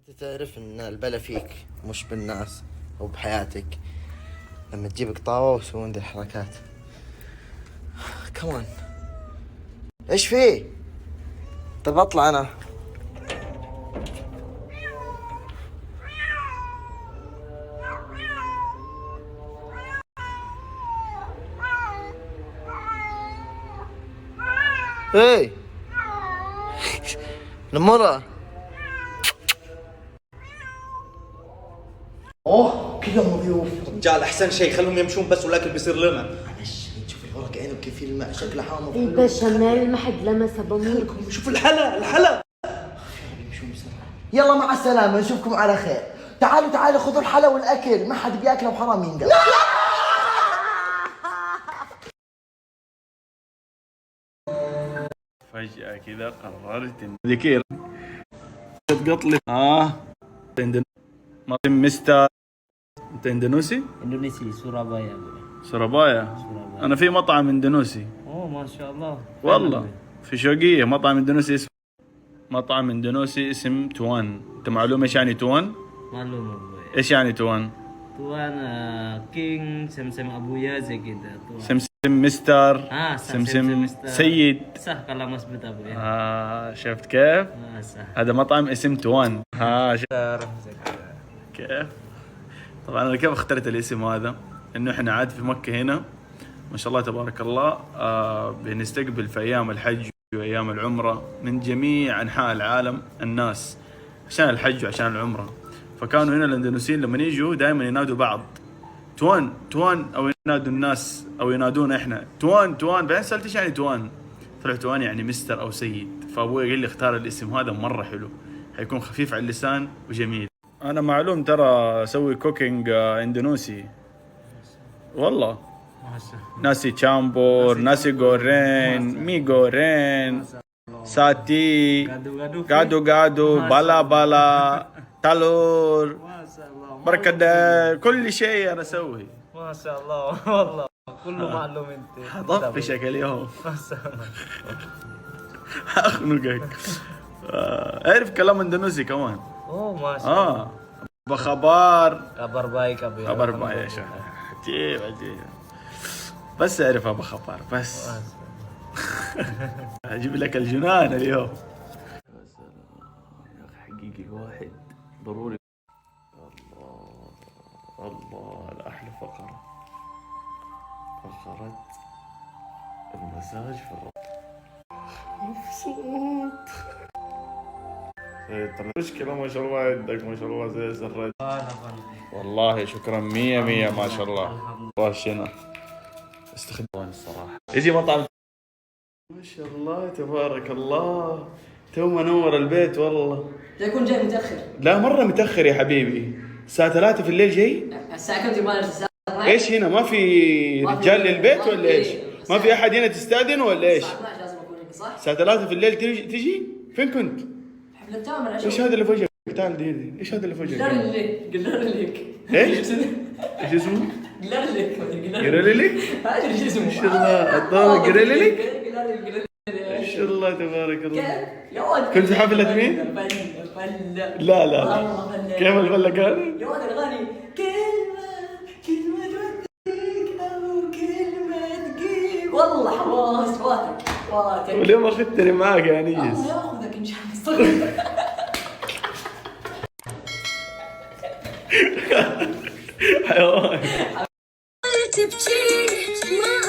انت تعرف ان البلا فيك مش بالناس او بحياتك لما تجيب قطاوة ويسوون ذي الحركات. كمان ايش فيه؟ طب اطلع انا. ايه نمرة. اوه كلهم ضيوف. رجال احسن شيء خلهم يمشون بس والاكل بيصير لنا. معلش تشوف الورق عينه كيف الماء شكله حامض. البشاميل ما حد لمسه بموت. شوف الحلا يلا مع السلامة نشوفكم على خير. تعالوا خذوا الحلا والاكل، ما حد بياكله وحرام ينقل. فجأة كذا قررت إن ذكير تقطلي مستر. انت اندونيسي؟ اندونيسي سورابايا. سورابايا. انا في مطعم اندونيسي. اوه ما شاء الله. والله في شوقية مطعم اندونيسي اسمه مطعم اندونيسي اسم توان. انت معلوم ايش يعني توان؟ معلوم ابوي. ايش يعني توان؟ توان كينج سمسم ابويا زي كده توان. سمسم مستر. صح سمسم مستر. سيد. صح كلام مظبوط ابويا. شفت كيف؟ صح. هذا مطعم اسم توان. كيف؟ طبعا انا كيف اخترت الاسم هذا؟ انه احنا عاد في مكة هنا ما شاء الله تبارك الله بنستقبل في ايام الحج وايام العمرة من جميع انحاء العالم الناس عشان الحج وعشان العمرة. فكانوا هنا الاندونيسيين لما يجوا دائما ينادوا بعض توان توان، او ينادوا الناس او ينادونا احنا توان توان. بعدين سألت ايش يعني توان؟ طلع توان يعني مستر او سيد. فابوي قال لي اختار الاسم هذا مرة حلو، حيكون خفيف على اللسان وجميل. انا معلوم ترى اسوي كوكينج اندونيسي والله. ناسي تشامبور، ناسي غورين، مي غورين، ساتي، غادو، بالا، تالور، بركدة، كل شيء انا اسوي. ما شاء الله والله كله معلوم انت. حطفشك اليوم. ما شاء الله. اخنقك. اعرف كلام اندونيسي كمان. اوه ما شاء الله. بخبار. kabar baik ابويا. خبر باي يا شيخ. عجيب. بس اعرف ابو خبر بس. اجيب لك الجنان اليوم. يا اخي حقيقي واحد ضروري. الله الاحلى فقره، فقره المساج في الرأس. مبسوط. المشكلة ما شاء الله عندك ما شاء الله زي الزراد. والله شكرا 100 ما شاء الله. والله شنا استخدام الصراحة. يجي مطعم ما شاء الله تبارك الله. تو منور البيت والله. يكون جاي متأخر. لا مرة متأخر يا حبيبي. الساعة 3 في الليل جاي؟ الساعة كم تبغى الساعة؟ ايش هنا ما في رجال للبيت ولا ايش؟ ما في احد هنا تستأذن ولا ايش؟ الساعة 12 لازم أكون هنا صح؟ الساعة 3 في الليل تجي؟ فين كنت؟ حفلة تامر أشوف. ايش هذا اللي في وجهك؟ تعال ديري ايش هذا اللي في وجهك؟ قلرلك. ايش؟ ايش اسمه؟ قلرلك. قريلك؟ ما أدري ايش اسمه. ما شاء الله الضوء قريلك؟ قلرلك. ما شاء الله تبارك الله. يا ولد. كنت في حفلة مين؟ فلة. لا كيف الفلة كان؟ يا ولد الأغاني كلمة توديك أو كلمة تجيب. والله حواس فاتك. وليه ما اخذتني معك يا نيس؟ الله ياخذك إن شاء الله. حيوان.